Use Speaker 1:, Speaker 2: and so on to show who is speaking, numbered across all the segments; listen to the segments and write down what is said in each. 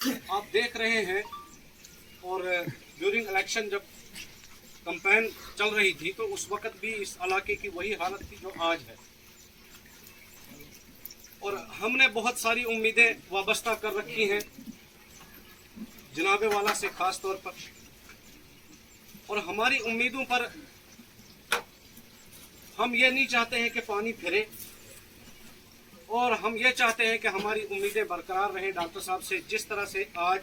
Speaker 1: आप देख रहे हैं, और ड्यूरिंग इलेक्शन जब कैंपेन चल रही थी तो उस वक्त भी इस इलाके की वही हालत थी जो आज है। और हमने बहुत सारी उम्मीदें वाबस्ता कर रखी हैं जनाबे वाला से खास तौर पर, और हमारी उम्मीदों पर हम ये नहीं चाहते हैं कि पानी फिरे, और हम ये चाहते हैं कि हमारी उम्मीदें बरकरार रहें डॉक्टर साहब से। जिस तरह से आज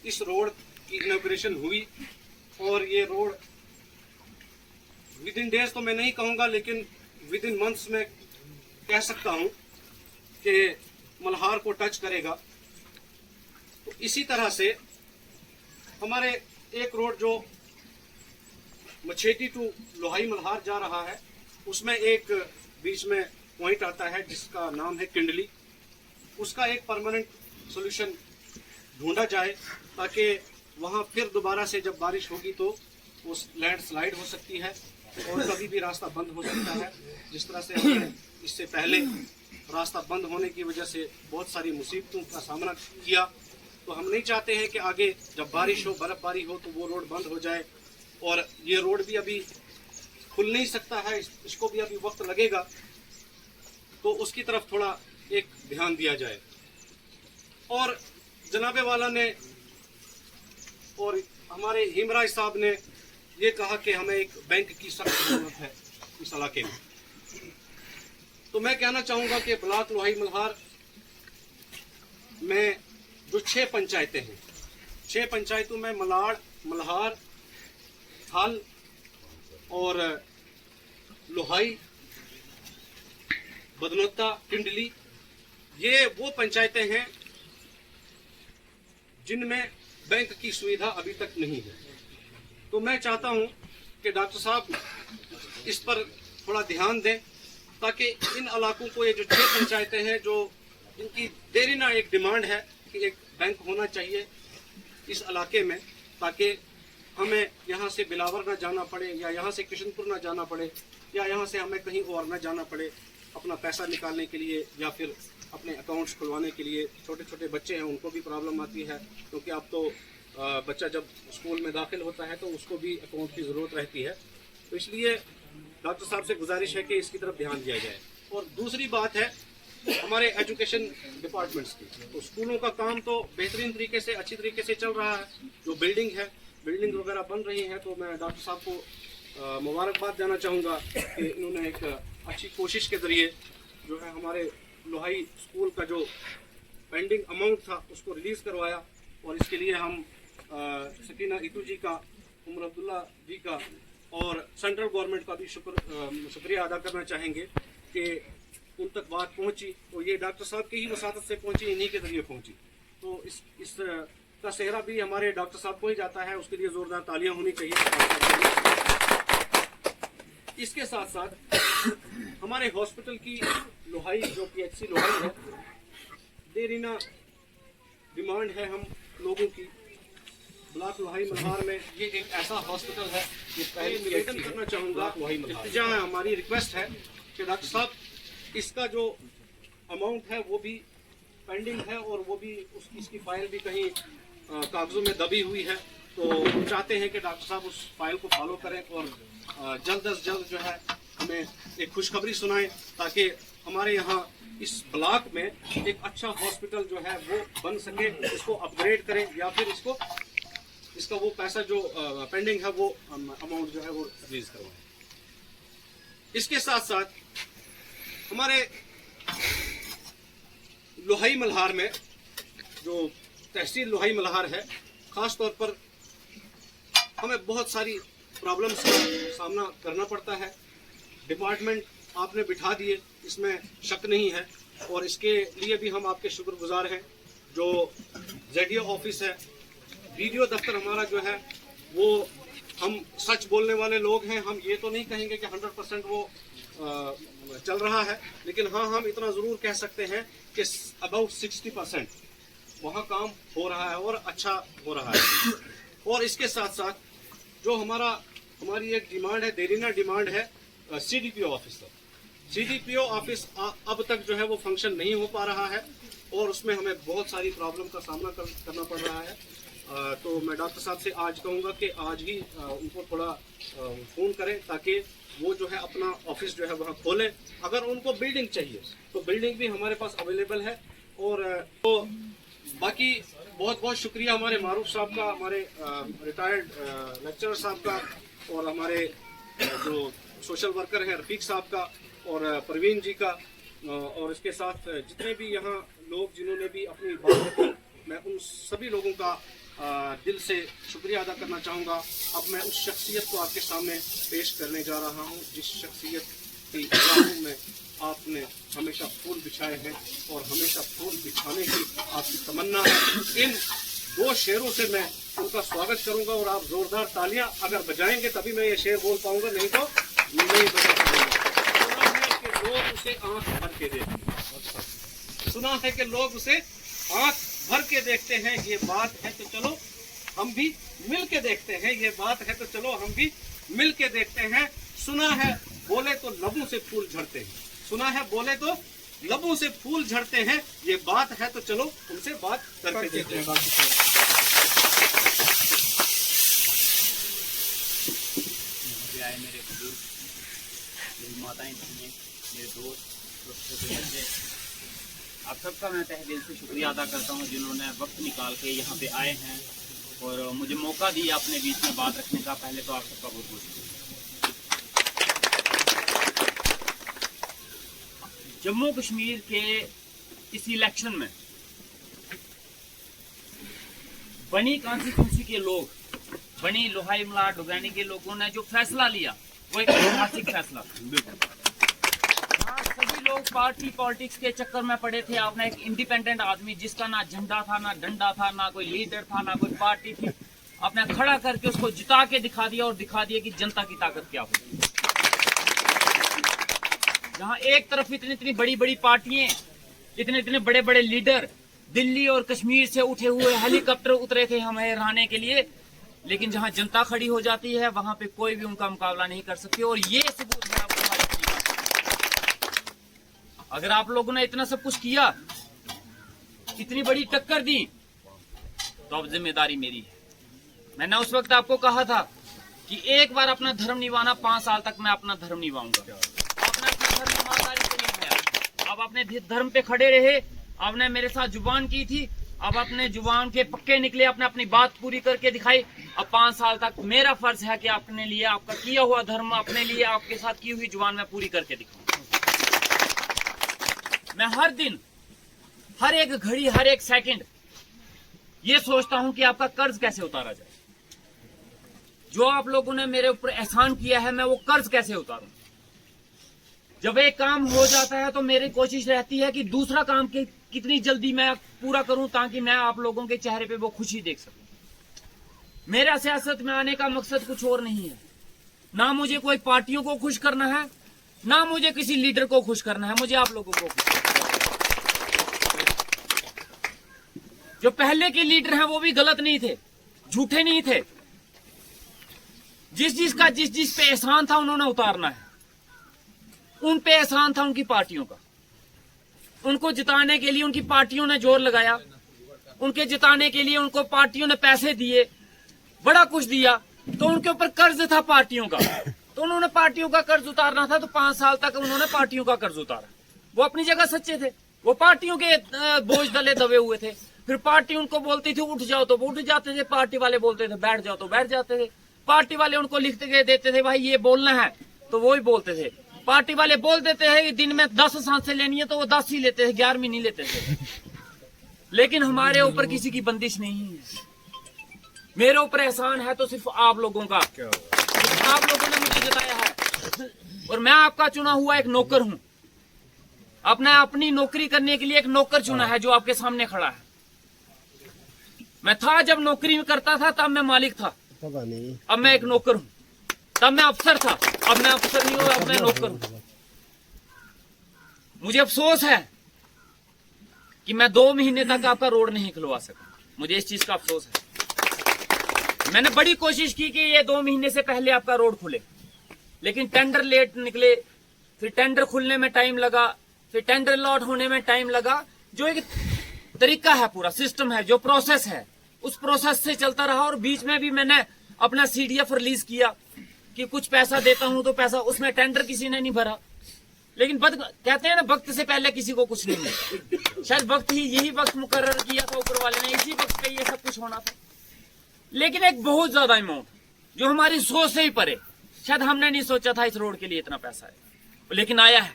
Speaker 1: इस रोड की इनॉग्रेशन हुई, और ये रोड विद इन डेज तो मैं नहीं कहूँगा, लेकिन विद इन मंथ्स में कह सकता हूँ कि मल्हार को टच करेगा। तो इसी तरह से हमारे एक रोड जो मछेटी टू लोहाई मल्हार जा रहा है, उसमें एक बीच में पॉइंट आता है जिसका नाम है किंडली। उसका एक परमानेंट सॉल्यूशन ढूंढा जाए ताकि वहाँ फिर दोबारा से जब बारिश होगी तो उस लैंडस्लाइड हो सकती है और कभी भी रास्ता बंद हो सकता है। जिस तरह से हमने इससे पहले रास्ता बंद होने की वजह से बहुत सारी मुसीबतों का सामना किया, तो हम नहीं चाहते हैं कि आगे जब बारिश हो, बर्फबारी हो, तो वो रोड बंद हो जाए। और ये रोड भी अभी खुल नहीं सकता है, इसको भी अभी वक्त लगेगा, तो उसकी तरफ थोड़ा एक ध्यान दिया जाए। और जनाबे वाला ने और हमारे हिमराज साहब ने ये कहा कि हमें एक बैंक की सख्त जरूरत है इस इलाके में। तो मैं कहना चाहूँगा कि ब्लॉक लोहाई मल्हार में जो 6 पंचायतें हैं, 6 पंचायतों में मलाड़, मल्हार, थाल और लोहाई, बदनोता, किंडली, ये वो पंचायतें हैं जिनमें बैंक की सुविधा अभी तक नहीं है। तो मैं चाहता हूं कि डॉक्टर साहब इस पर थोड़ा ध्यान दें ताकि इन इलाकों को, ये जो 6 पंचायतें हैं जो इनकी देरीना एक डिमांड है कि एक बैंक होना चाहिए इस इलाके में, ताकि हमें यहाँ से बिलावर ना जाना पड़े, या यहाँ से किशनपुर ना जाना पड़े, या यहाँ से हमें कहीं और ना जाना पड़े अपना पैसा निकालने के लिए या फिर अपने अकाउंट्स खुलवाने के लिए। छोटे छोटे बच्चे हैं, उनको भी प्रॉब्लम आती है, क्योंकि अब तो बच्चा जब स्कूल में दाखिल होता है तो उसको भी अकाउंट की ज़रूरत रहती है। तो इसलिए डॉक्टर साहब से गुजारिश है कि इसकी तरफ ध्यान दिया जाए। और दूसरी बात है हमारे एजुकेशन डिपार्टमेंट्स की। तो स्कूलों का काम तो बेहतरीन तरीके से, अच्छी तरीके से चल रहा है। जो बिल्डिंग वगैरह बन रही हैं, तो मैं डॉक्टर साहब को मुबारकबाद देना चाहूँगा कि इन्होंने एक अच्छी कोशिश के ज़रिए जो है हमारे लोहाई स्कूल का जो पेंडिंग अमाउंट था उसको रिलीज़ करवाया। और इसके लिए हम सकीना इतू जी का, उमर अब्दुल्ला जी का और सेंट्रल गवर्नमेंट का भी शुक्रिया अदा करना चाहेंगे कि उन तक बात पहुंची। तो ये डॉक्टर साहब की ही वसातत से पहुंची, इन्हीं के ज़रिए पहुंची। तो इस का सेहरा भी हमारे डॉक्टर साहब को ही जाता है, उसके लिए ज़ोरदार तालियां होनी चाहिए। इसके साथ साथ हमारे हॉस्पिटल की लोहाई, जो PHC लोहाई है, देरीना डिमांड है हम लोगों की। ब्लॉक लोहाई मल्हार में ये एक ऐसा हॉस्पिटल है, ये पहले निवेदन करना चाहूँगा, इल्तिजा है, हमारी रिक्वेस्ट है कि डॉक्टर साहब इसका जो अमाउंट है वो भी पेंडिंग है, और वो भी इसकी फाइल भी कहीं कागजों में दबी हुई है। तो हम चाहते हैं कि डॉक्टर साहब उस फाइल को फॉलो करें और जल्द अज जल्द जो है हमें एक खुशखबरी सुनाएं, ताकि हमारे यहाँ इस ब्लॉक में एक अच्छा हॉस्पिटल जो है वो बन सके। इसको अपग्रेड करें या फिर इसका वो पैसा जो पेंडिंग है वो अमाउंट जो है वो रिलीज करवाएं। इसके साथ साथ हमारे लोहाई मल्हार में जो तहसील लोहाई मल्हार है, खास तौर पर हमें बहुत सारी प्रॉब्लम्स का सामना करना पड़ता है। डिपार्टमेंट आपने बिठा दिए, इसमें शक नहीं है, और इसके लिए भी हम आपके शुक्रगुजार हैं। जो ZDO ऑफिस है, BDO दफ्तर हमारा जो है वो, हम सच बोलने वाले लोग हैं। हम ये तो नहीं कहेंगे कि 100% वो चल रहा है, लेकिन हाँ, हम इतना ज़रूर कह सकते हैं कि अबाउट 60% वहाँ काम हो रहा है और अच्छा हो रहा है। और इसके साथ साथ जो हमारी एक डिमांड है, देरीना डिमांड है CDPO ऑफिस। CDPO ऑफिस अब तक जो है वो फंक्शन नहीं हो पा रहा है। और उसमें हमें बहुत सारी प्रॉब्लम का सामना करना पड़ रहा है। तो मैं डॉक्टर साहब से आज कहूँगा कि आज ही उनको थोड़ा फ़ोन करें ताकि वो जो है अपना ऑफिस जो है वहाँ खोलें। अगर उनको बिल्डिंग चाहिए तो बिल्डिंग भी हमारे पास अवेलेबल है। और तो बाकी बहुत बहुत शुक्रिया हमारे मारूफ साहब का, हमारे रिटायर्ड लेक्चरर साहब का, और हमारे जो सोशल वर्कर हैं रफ़ीक साहब का, और परवीन जी का, और इसके साथ जितने भी यहाँ लोग जिन्होंने भी अपनी बात रखी, मैं उन सभी लोगों का दिल से शुक्रिया अदा करना चाहूँगा। अब मैं उस शख्सियत को आपके सामने पेश करने जा रहा हूँ जिस शख्सियत की राहों में आपने हमेशा फूल बिछाए हैं और हमेशा फूल बिछाने की आपकी तमन्ना है। इन दो शेरों से मैं उनका स्वागत करूंगा और आप जोरदार तालियां अगर बजाएंगे तभी मैं ये शेर बोल पाऊंगा, नहीं तो नहीं बजा पाऊंगा। सुना है कि लोग उसे आंख भर के देखते हैं, सुना है कि लोग उसे आंख भर के देखते हैं। ये बात है तो चलो हम भी मिल के देखते हैं, ये बात है तो चलो हम भी मिल के देखते हैं। सुना है बोले तो लबों से फूल झड़ते हैं, सुना है बोले तो लबों से फूल झड़ते हैं। ये बात है तो चलो उनसे बात करके देखते हैं।
Speaker 2: आए मेरे बुजुर्ग, मेरी माताएं बहनें, मेरे दोस्त, आप सबका मैं तहे दिल से शुक्रिया अदा करता हूं जिन्होंने वक्त निकाल के यहाँ पे आए हैं और मुझे मौका दिया अपने बीच में बात रखने का। पहले तो आप सबका बहुत बहुत शुक्रिया। जम्मू कश्मीर के इस इलेक्शन में बनी कॉन्स्टिट्यूंसी के लोग, बनी लोहाई मलाड डोगैनी के लोगों ने जो फैसला लिया वो एक ऐतिहासिक फैसला था। सभी लोग पार्टी पॉलिटिक्स के चक्कर में पड़े थे। आपने एक इंडिपेंडेंट आदमी जिसका ना झंडा था, ना डंडा था, ना कोई लीडर था, ना कोई पार्टी थी, आपने खड़ा करके उसको जिता के दिखा दिया और दिखा दिया कि जनता की ताकत क्या होती है। जहां एक तरफ इतनी इतनी बड़ी बड़ी पार्टियां, इतने इतने बड़े बड़े लीडर दिल्ली और कश्मीर से उठे हुए हेलीकॉप्टर उतरे थे हमें हराने के लिए, लेकिन जहां जनता खड़ी हो जाती है वहां पे कोई भी उनका मुकाबला नहीं कर सकती। और ये सबूत है आपको। अगर आप लोगों ने इतना सब कुछ किया, इतनी बड़ी टक्कर दी, तो अब जिम्मेदारी मेरी है। मैंने उस वक्त आपको कहा था कि एक बार अपना धर्म निभाना, 5 साल तक मैं अपना धर्म निभाऊंगा। आपने अपना धर्म ईमानदारी से निभाया, आप अपने धर्म पे खड़े रहे, आपने मेरे साथ जुबान की थी, अब अपने जुबान के पक्के निकले, आपने अपनी बात पूरी करके दिखाई। अब 5 साल तक मेरा फर्ज है कि अपने लिए, आपका किया हुआ धर्म अपने लिए, आपके साथ की हुई जुबान में पूरी करके दिखाऊं। मैं हर दिन, हर एक घड़ी, हर एक सेकंड ये सोचता हूं कि आपका कर्ज कैसे उतारा जाए। जो आप लोगों ने मेरे ऊपर एहसान किया है, मैं वो कर्ज कैसे उतारूं। जब एक काम हो जाता है तो मेरी कोशिश रहती है कि दूसरा काम कितनी जल्दी मैं पूरा करूं ताकि मैं आप लोगों के चेहरे पे वो खुशी देख सकूं। मेरा सियासत में आने का मकसद कुछ और नहीं है। ना मुझे कोई पार्टियों को खुश करना है, ना मुझे किसी लीडर को खुश करना है, मुझे आप लोगों को खुश करना है। जो पहले के लीडर हैं वो भी गलत नहीं थे, झूठे नहीं थे। जिस जिस पे एहसान था उन्होंने उतारना है। उन पे एहसान था उनकी पार्टियों का। उनको जिताने के लिए उनकी पार्टियों ने जोर लगाया, उनके जिताने के लिए उनको पार्टियों ने पैसे दिए, बड़ा कुछ दिया, तो उनके ऊपर कर्ज था पार्टियों का, तो उन्होंने पार्टियों का कर्ज उतारना था। तो 5 साल तक उन्होंने पार्टियों का कर्ज उतारा। वो अपनी जगह सच्चे थे, वो पार्टियों के बोझ तले दबे हुए थे। फिर पार्टी उनको बोलती थी उठ जाओ तो वो उठ जाते थे, पार्टी वाले बोलते थे बैठ जाओ तो बैठ जाते थे। पार्टी वाले उनको लिखते के देते थे भाई ये बोलना है तो वो ही बोलते थे। पार्टी वाले बोल देते हैं कि दिन में 10 सांसें लेनी है तो वो 10 ही लेते थे, 11वीं नहीं लेते थे। लेकिन हमारे ऊपर किसी की बंदिश नहीं है। मेरे ऊपर एहसान है तो सिर्फ आप लोगों का। आप लोगों ने मुझे जिताया है और मैं आपका चुना हुआ एक नौकर हूं। अपनी नौकरी करने के लिए एक नौकर चुना है जो आपके सामने खड़ा है। मैं था जब नौकरी में करता था तब मैं मालिक था, अब मैं एक नौकर हूं। तब मैं अफसर था, अब मैं अफसर नहीं हूं, अब मैं नौकर हूं। मुझे अफसोस है कि मैं 2 महीने तक आपका रोड नहीं खुलवा सका। मुझे इस चीज का अफसोस है। मैंने बड़ी कोशिश की कि ये 2 महीने से पहले आपका रोड खुले, लेकिन टेंडर लेट निकले, फिर टेंडर खुलने में टाइम लगा, फिर टेंडर लॉट होने में टाइम लगा। जो एक तरीका है, पूरा सिस्टम है, जो प्रोसेस है उस प्रोसेस से चलता रहा। और बीच में भी मैंने अपना CDF रिलीज किया कि कुछ पैसा देता हूं तो पैसा, उसमें टेंडर किसी ने नहीं भरा। लेकिन कहते हैं ना, वक्त से पहले किसी को कुछ नहीं मिलता। शायद वक्त ही, यही वक्त मुकर्रर किया था ऊपर वाले ने, इसी वक्त पे ये सब कुछ होना था। लेकिन एक बहुत ज्यादा अमाउंट जो हमारी सोच से ही परे, शायद हमने नहीं सोचा था इस रोड के लिए इतना पैसा है, लेकिन आया है।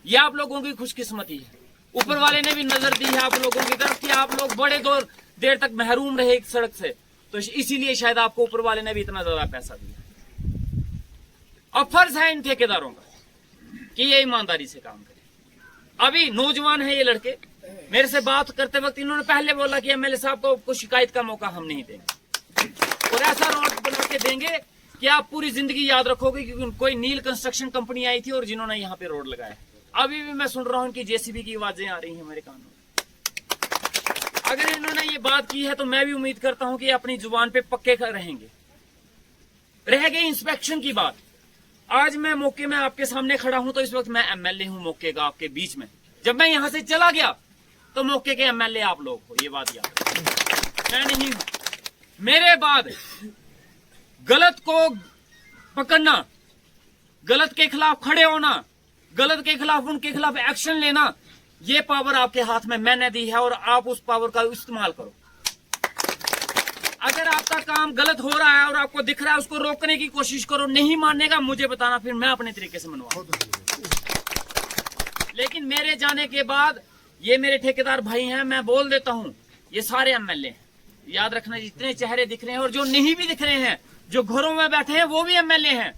Speaker 2: ये आप लोगों की खुशकिस्मती है, ऊपर वाले ने भी नजर दी है आप लोगों की तरफ कि आप लोग बड़े देर तक महरूम रहे एक सड़क से, तो इसीलिए शायद आपको ऊपर वाले ने भी इतना ज्यादा पैसा दिया। अब फर्ज है इन ठेकेदारों का कि ये ईमानदारी से काम करें। अभी नौजवान है ये लड़के, मेरे से बात करते वक्त इन्होंने पहले बोला कि MLA साहब को शिकायत का मौका हम नहीं देंगे, और ऐसा रोड बना के देंगे कि आप पूरी जिंदगी याद रखोगे कि कोई नील कंस्ट्रक्शन कंपनी आई थी और जिन्होंने यहाँ पे रोड लगाया। अभी भी मैं सुन रहा हूँ कि JCB की आवाजें आ रही हैं मेरे कानों में। अगर इन्होंने ये बात की है तो मैं भी उम्मीद करता हूँ कि अपनी जुबान पे पक्के रहेंगे। रह गई इंस्पेक्शन की बात, आज मैं मौके में आपके सामने खड़ा हूं तो इस वक्त मैं MLA हूं मौके का आपके बीच में। जब मैं यहां से चला गया तो मौके के MLA आप लोग हो, ये बात याद रखना। मैं नहीं हूं। मेरे बाद गलत को पकड़ना, गलत के खिलाफ खड़े होना, गलत के खिलाफ उनके खिलाफ एक्शन लेना, ये पावर आपके हाथ में मैंने दी है और आप उस पावर का इस्तेमाल करो। अगर आपका काम गलत हो रहा है और आपको दिख रहा है, उसको रोकने की कोशिश करो। नहीं मानेगा मुझे बताना, फिर मैं अपने तरीके से मनवाऊं। लेकिन मेरे जाने के बाद ये मेरे ठेकेदार भाई हैं, मैं बोल देता हूं, ये सारे MLA हैं। याद रखना, जितने चेहरे दिख रहे हैं और जो नहीं भी दिख रहे हैं, जो घरों में बैठे हैं, वो भी MLA हैं।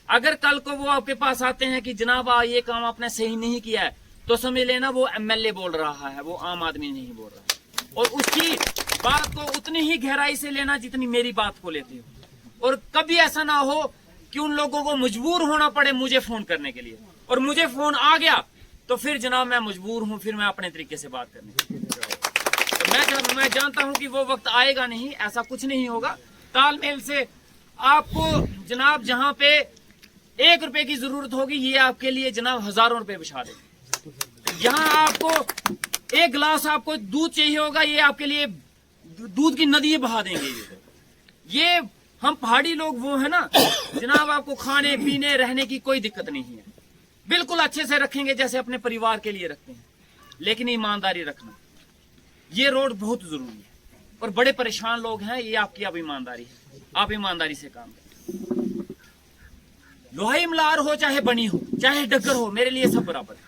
Speaker 2: अगर कल को वो आपके पास आते हैं कि जनाब ये काम आपने सही नहीं किया है, तो समझ लेना वो MLA बोल रहा है, वो आम आदमी नहीं बोल रहा है। और उसकी बात को उतनी ही गहराई से लेना जितनी मेरी बात को लेते हो। और कभी ऐसा ना हो कि उन लोगों को मजबूर होना पड़े मुझे फोन करने के लिए, और मुझे फोन आ गया तो फिर जनाब मैं मजबूर हूं, फिर मैं अपने तरीके से बात करने के लिए। तो मैं जानता हूं कि वो वक्त आएगा नहीं, ऐसा कुछ नहीं होगा। तालमेल से आपको जनाब जहां पे 1 रुपए की जरूरत होगी, ये आपके लिए जनाब हजारों रुपए बिछा देंगे। जहां आपको 1 गिलास आपको दूध चाहिए होगा, ये आपके लिए दूध की नदी बहा देंगे। ये हम पहाड़ी लोग वो है ना जनाब, आपको खाने पीने रहने की कोई दिक्कत नहीं है, बिल्कुल अच्छे से रखेंगे जैसे अपने परिवार के लिए रखते हैं। लेकिन ईमानदारी रखना, ये रोड बहुत जरूरी है। और बड़े परेशान लोग हैं, ये आपकी अब ईमानदारी है, आप ईमानदारी से काम करें। लोहाई मलार हो चाहे बनी हो, चाहे डगर हो, मेरे लिए सब बराबर है।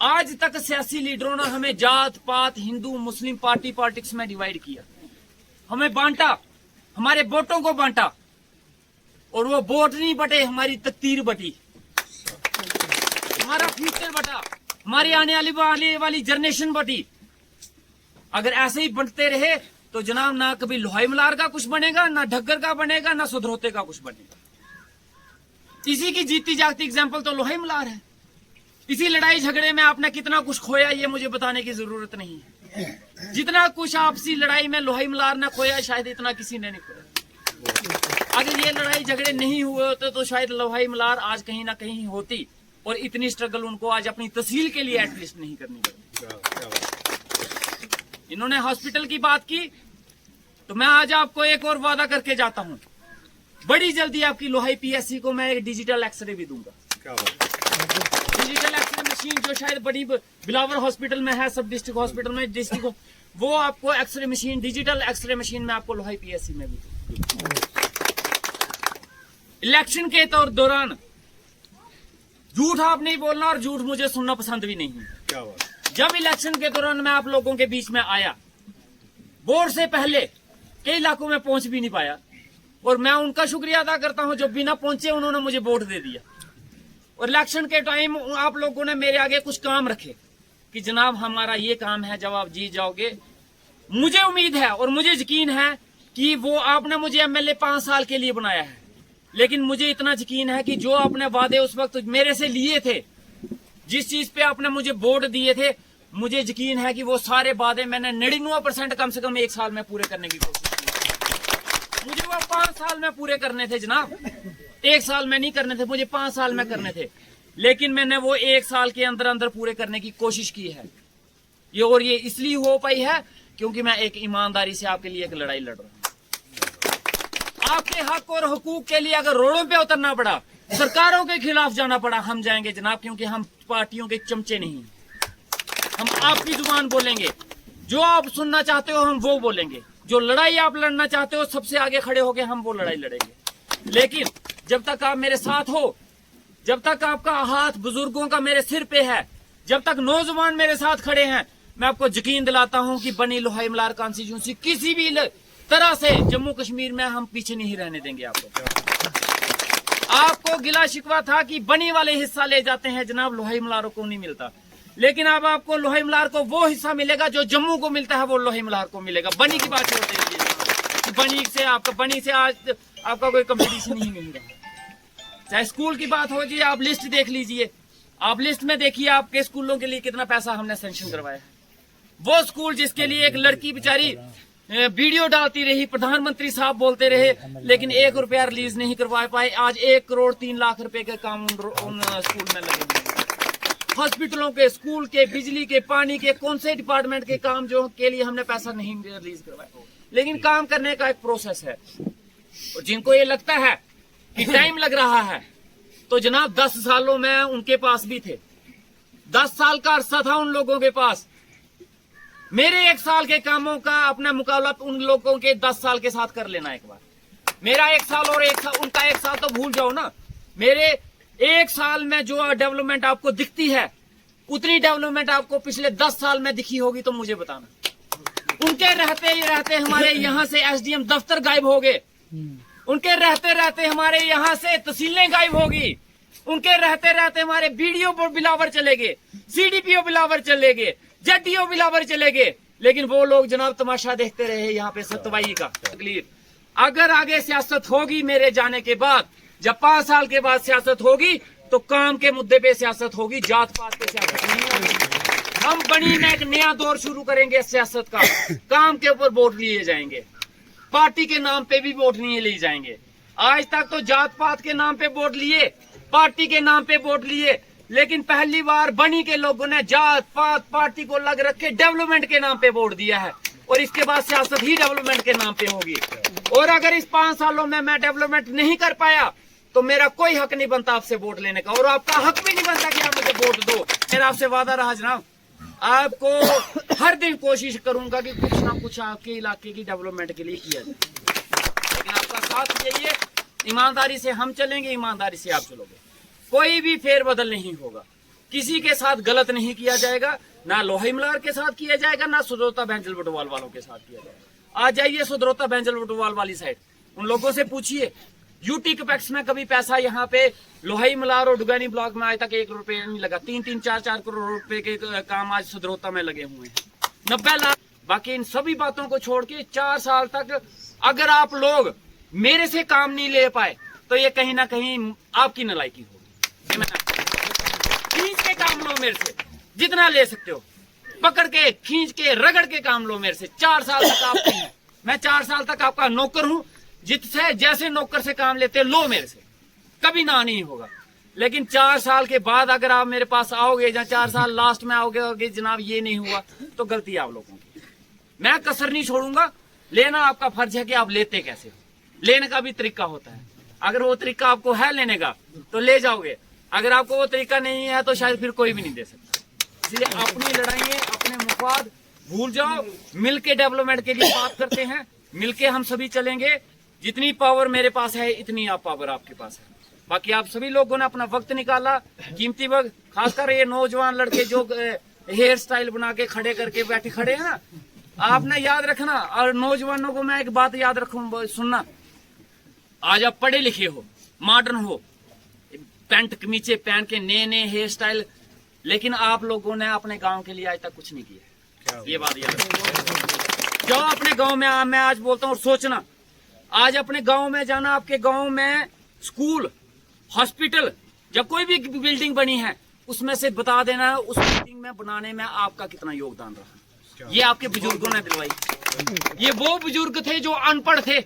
Speaker 2: आज तक सियासी लीडरों ने हमें जात पात, हिंदू मुस्लिम, पार्टी पॉलिटिक्स में डिवाइड किया, हमें बांटा, हमारे वोटों को बांटा, और वो वोट नहीं बटे, हमारी तकदीर बटी, हमारा फ्यूचर बटा, हमारी आने वाली जनरेशन बटी। अगर ऐसे ही बनते रहे तो जनाब ना कभी लोहाई मलार का कुछ बनेगा, ना ढग्गर का बनेगा, ना सुधरोते का कुछ बनेगा। इसी की जीती जागती एग्जाम्पल तो लोहाई मलार है। इसी लड़ाई झगड़े में आपने कितना कुछ खोया, ये मुझे बताने की जरूरत नहीं है। जितना कुछ आपसी लड़ाई में लोहाई मलार ने खोया, शायद इतना किसी ने नहीं खोया। अगर ये लड़ाई झगड़े नहीं हुए होते तो शायद लोहाई मलार आज कहीं ना कहीं होती, और इतनी स्ट्रगल उनको आज अपनी तहसील के लिए एटलीस्ट नहीं करनी पड़ती। इन्होंने हॉस्पिटल की बात की, तो मैं आज आपको एक और वादा करके जाता हूं, बड़ी जल्दी आपकी लोहाई PSC को मैं एक डिजिटल एक्सरे भी दूंगा। डिजिटल एक्सरे मशीन जो शायद बड़ी बिलावर हॉस्पिटल में है, सब डिस्ट्रिक्ट हॉस्पिटल में, डिस्ट्रिक्ट, वो आपको x-ray machine, digital x-ray machine में आपको लोहाई PSC में भी दूंगा। इलेक्शन के दौरान झूठ आप नहीं बोलना, और झूठ मुझे सुनना पसंद भी नहीं है। जब इलेक्शन के दौरान मैं आप लोगों के बीच में आया, वोट से पहले कई इलाकों में पहुंच भी नहीं पाया, और मैं उनका शुक्रिया अदा करता हूं जो बिना पहुंचे उन्होंने मुझे वोट दे दिया। और इलेक्शन के टाइम आप लोगों ने मेरे आगे कुछ काम रखे कि जनाब हमारा ये काम है, जब आप जीत जाओगे, मुझे उम्मीद है और मुझे यकीन है कि वो आपने मुझे MLA 5 साल के लिए बनाया है। लेकिन मुझे इतना यकीन है कि जो आपने वादे उस वक्त मेरे से लिए थे, जिस चीज पे आपने मुझे वोट दिए थे, मुझे यकीन है कि वो सारे वादे मैंने 99% कम से कम 1 साल में पूरे करने की कोशिश की। मुझे वो 5 साल में पूरे करने थे जनाब, 1 साल में नहीं करने थे, मुझे 5 साल में करने थे। लेकिन मैंने वो 1 साल के अंदर अंदर पूरे करने की कोशिश की है। ये इसलिए हो पाई है क्योंकि मैं एक ईमानदारी से आपके लिए एक लड़ाई लड़ रहा हूं। आपके हक और हुकूक के लिए अगर रोडों पे उतरना पड़ा, सरकारों के खिलाफ जाना पड़ा, हम जाएंगे जनाब, क्योंकि हम पार्टियों के चमचे नहीं हैं। हम आपकी जुबान बोलेंगे, जो आप सुनना चाहते हो हम वो बोलेंगे, जो लड़ाई आप लड़ना चाहते हो सबसे आगे खड़े होके हम वो लड़ाई लड़ेंगे। लेकिन जब तक आप मेरे साथ हो, जब तक आपका हाथ बुजुर्गों का मेरे सिर पे है, जब तक नौजवान मेरे साथ खड़े हैं, मैं आपको यकीन दिलाता हूं कि बनी लोहाई मलार कॉन्स्टिट्यूंसी किसी भी तरह से जम्मू कश्मीर में हम पीछे नहीं रहने देंगे। आपको गिला शिकवा था कि बनी वाले हिस्सा ले जाते हैं जनाब, लोहाई मलारों को नहीं मिलता, लेकिन अब आपको लोहाई मलार को वो हिस्सा मिलेगा जो जम्मू को मिलता है, वो लोहाई मलार को मिलेगा। बनी की बात छोड़ दीजिए, बनी से आज आपका कोई कंपटीशन ही नहीं रहा। चाहे स्कूल की बात हो जी, आप लिस्ट देख लीजिए, आप लिस्ट में देखिए आपके स्कूलों के लिए कितना पैसा हमने सैंक्शन करवाया। वो स्कूल जिसके लिए एक लड़की बेचारी वीडियो डालती रही, प्रधानमंत्री साहब बोलते रहे, लेकिन 1 रुपया रिलीज नहीं करवा पाए, आज 1 करोड़ 3 लाख रुपए के काम उन स्कूल में लगे हुए। हॉस्पिटलों के, स्कूल के, बिजली के, पानी के, कौन से डिपार्टमेंट के काम जो के लिए हमने पैसा नहीं रिलीज करवाया, लेकिन काम करने का एक प्रोसेस है। और जिनको ये लगता है कि टाइम लग रहा है, तो जनाब 10 सालों में उनके पास भी थे, 10 साल का अरसा था उन लोगों के पास। मेरे 1 साल के कामों का अपना मुकाबला उन लोगों के 10 साल के साथ कर लेना एक बार। मेरा 1 साल और 1 साल, उनका 1 साल तो भूल जाओ ना। मेरे 1 साल में जो डेवलपमेंट आपको दिखती है, उतनी डेवलपमेंट आपको पिछले 10 साल में दिखी होगी तो मुझे बताना। उनके रहते ही रहते हमारे यहाँ से SDM दफ्तर गायब हो गए, उनके रहते रहते हमारे यहाँ से तहसीलें गायब होगी, उनके रहते रहते हमारे BDO बिलावर चले गए, CDPO बिलावर चले गए, ZDO बिलावर चले गए, लेकिन वो लोग जनाब तमाशा देखते रहे यहाँ पे सतवाई का। अगर आगे सियासत होगी मेरे जाने के बाद, जब 5 साल के बाद सियासत होगी, तो काम के मुद्दे पे सियासत होगी, जात पात पे सियासत नहीं होगी। हम बनी में एक नया दौर शुरू करेंगे सियासत का, काम के ऊपर वोट लिए जाएंगे, पार्टी के नाम पे भी वोट नहीं लिए जाएंगे। आज तक तो जात पात के नाम पे वोट लिए, पार्टी के नाम पे वोट लिए, लेकिन पहली बार बनी के लोगों ने जात पात पार्टी को लग रख के डेवलपमेंट के नाम पे वोट दिया है, और इसके बाद सियासत ही डेवलपमेंट के नाम पे होगी। और अगर इस 5 सालों में मैं डेवलपमेंट नहीं कर पाया, तो मेरा कोई हक नहीं बनता आपसे वोट लेने का, और आपका हक भी नहीं बनता कि आप मुझे वोट दो। मेरा आपसे वादा रहा जनाब, आपको हर दिन कोशिश करूंगा कि कुछ ना कुछ आपके इलाके की डेवलपमेंट के लिए किया जाए, लेकिन आपका साथ चाहिए। ईमानदारी से हम चलेंगे, ईमानदारी से आप चलोगे, कोई भी फेरबदल नहीं होगा, किसी के साथ गलत नहीं किया जाएगा, ना लोहाई मलार के साथ किया जाएगा, ना सुधरोता बैंजल बटवाल वालों के साथ किया जाएगा। आ जाइए सुधरोता बैंजल बटवाल वाली साइड, उन लोगों से पूछिए, यूटी कैपेक्स में कभी पैसा यहाँ पे लोहाई मलार और डुगानी ब्लॉक में आज तक 1 रुपया नहीं लगा। 3-3, 4-4 करोड़ रुपए के काम आज सुधरोता में लगे हुए हैं, 90 लाख। बाकी इन सभी बातों को छोड़ के 4 साल तक अगर आप लोग मेरे से काम नहीं ले पाए, तो ये कहीं ना कहीं आपकी नालायकी होगी। खींच के काम लो मेरे से, जितना ले सकते हो, पकड़ के, खींच के, रगड़ के काम लो मेरे से। 4 साल तक आपकी है, मैं 4 साल तक आपका नौकर हूं, जिससे जैसे नौकर से काम लेते लो मेरे से, कभी ना नहीं होगा। लेकिन 4 साल के बाद अगर आप मेरे पास आओगे, या 4 साल लास्ट में आओगे जनाब ये नहीं हुआ, तो गलती आप लोगों की। मैं कसर नहीं छोड़ूंगा, लेना आपका फर्ज है कि आप लेते कैसे हो, लेने का भी तरीका होता है। अगर वो तरीका आपको है लेने का तो ले जाओगे, अगर आपको वो तरीका नहीं है तो शायद फिर कोई भी नहीं दे सकता। इसलिए अपनी लड़ाइयाँ, अपने मुफाद भूल जाओ, मिलके डेवलपमेंट के लिए बात करते हैं, मिलके हम सभी चलेंगे। जितनी पावर मेरे पास है इतनी आप पावर आपके पास है। बाकी आप सभी लोगों ने अपना वक्त निकाला, कीमती वक्त, खासकर ये नौजवान लड़के जो हेयर स्टाइल बना के खड़े करके बैठे खड़े हैं ना, आपने याद रखना। और नौजवानों को मैं एक बात याद रखूं, सुनना, आज आप पढ़े लिखे हो, मॉडर्न हो, पैंट कमीचे पहन के नए नए हेयर स्टाइल, लेकिन आप लोगों ने अपने गांव के लिए आज तक कुछ नहीं किया। ये बात याद रखना। जाओ अपने गांव में, मैं आज बोलता हूँ, और सोचना, आज अपने गांव में जाना, आपके गांव में स्कूल, हॉस्पिटल, जब कोई भी बिल्डिंग बनी है उसमें से बता देना उस बिल्डिंग में बनाने में आपका कितना योगदान रहा। ये आपके बुजुर्गों ने दिलवाई। ये वो बुजुर्ग थे जो अनपढ़ थे,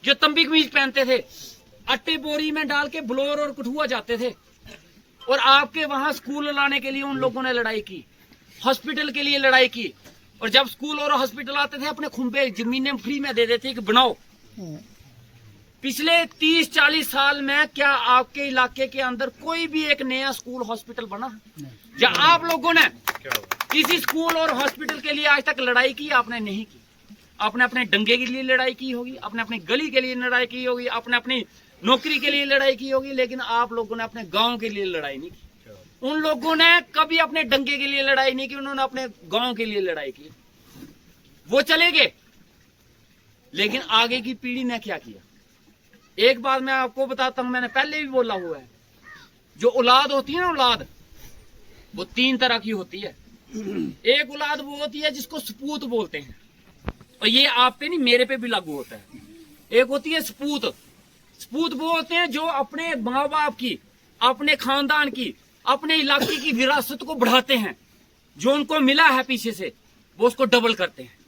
Speaker 2: जो तंबी कमीज पहनते थे, अट्टे बोरी में डाल के ब्लोर और कठुआ जाते थे, और आपके वहां स्कूल लाने के लिए उन लोगों ने लड़ाई की। हॉस्पिटल के लिए लड़ाई की, और जब स्कूल और हॉस्पिटल आते थे अपने खुम्बे जमीनें फ्री में दे देते कि बनाओ। पिछले 30-40 साल में क्या आपके इलाके के अंदर कोई भी एक नया स्कूल हॉस्पिटल बना? या आप लोगों ने किसी स्कूल और हॉस्पिटल के लिए आज तक लड़ाई की? आपने नहीं की। आपने अपने डंगे के लिए लड़ाई की होगी, आपने अपनी गली के लिए लड़ाई की होगी, आपने अपनी नौकरी के लिए लड़ाई की होगी, लेकिन आप लोगों ने अपने गांव के लिए लड़ाई नहीं की। उन लोगों ने कभी अपने डंगे के लिए लड़ाई नहीं की, उन्होंने अपने गांव के लिए लड़ाई की। वो चले गए, लेकिन आगे की पीढ़ी ने क्या किया? एक बात मैं आपको बताता हूं, मैंने पहले भी बोला हुआ है, जो औलाद होती है ना, औलाद वो 3 तरह की होती है। एक औलाद वो होती है जिसको सपूत बोलते हैं, और ये आप पे नहीं मेरे पे भी लागू होता है। एक होती है सपूत। सपूत वो होते हैं जो अपने माँ बाप की, अपने खानदान की, अपने इलाके की विरासत को बढ़ाते हैं। जो उनको मिला है पीछे से वो उसको डबल करते हैं।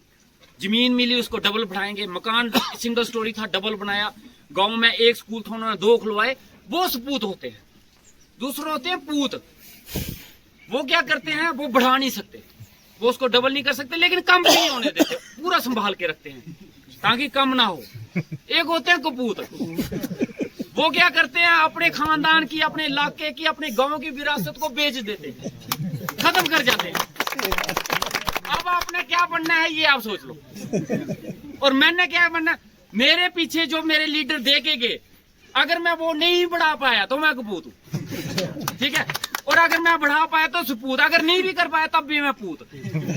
Speaker 2: जमीन मिली उसको डबल बढ़ाएंगे, मकान सिंगल स्टोरी था डबल बनाया, गांव में एक स्कूल था उन्होंने 2 खुलवाए, वो सपूत होते हैं। दूसरे होते हैं पूत। वो क्या करते हैं, वो बढ़ा नहीं सकते, वो उसको डबल नहीं कर सकते, लेकिन कम भी नहीं होने देते, पूरा संभाल के रखते हैं ताकि कम ना हो। एक होते हैं कपूत। वो क्या करते हैं, अपने खानदान की, अपने इलाके की, अपने गांव की विरासत को बेच देते हैं, खत्म कर जाते हैं। अब आपने क्या बनना है ये आप सोच लो, और मैंने क्या बनना। मेरे पीछे जो मेरे लीडर दे के गए, अगर मैं वो नहीं बढ़ा पाया तो मैं कपूत हूँ, ठीक है, और अगर मैं बढ़ा पाया तो सपूत, अगर नहीं भी कर पाया तब भी मैं पूत।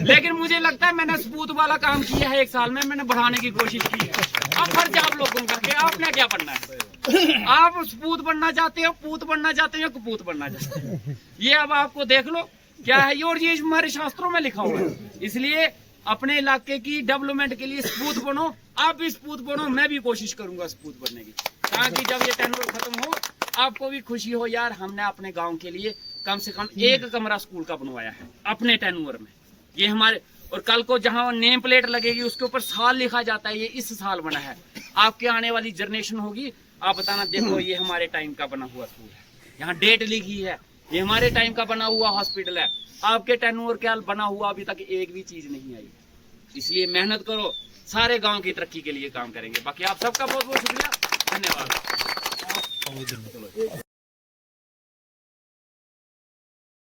Speaker 2: लेकिन मुझे लगता है मैंने सपूत वाला काम किया है। 1 साल में मैंने बढ़ाने की कोशिश की है। अब फर्ज आप लोगों का कि आपने क्या बनना है। आप सपूत बनना चाहते हो, पूत बनना चाहते हो, कपूत बनना चाहते हो, ये अब आपको देख लो क्या है। और ये हमारे शास्त्रों में लिखा हुआ है। इसलिए अपने इलाके की डेवलपमेंट के लिए सपूत बनो, आप भी सपूत बनो, मैं भी कोशिश करूंगा सपूत बनने की, ताकि जब ये टेन्योर खत्म हो आपको भी खुशी हो, यार हमने अपने गांव के लिए कम से कम 1 कमरा स्कूल का बनवाया है अपने टेन्योर में। ये हमारे, और कल को जहां नेम प्लेट लगेगी उसके ऊपर साल लिखा जाता है, ये इस साल बना है। आपके आने वाली जनरेशन होगी, आप बताना देखो ये हमारे टाइम का बना हुआ स्कूल है, यहाँ डेट लिखी है, ये हमारे टाइम का बना हुआ हॉस्पिटल है। आपके टेन्योर क्या बना हुआ अभी तक एक भी चीज नहीं आई। इसलिए मेहनत करो, सारे गांव की तरक्की के लिए काम करेंगे। बाकी आप सबका बहुत बहुत शुक्रिया, धन्यवाद।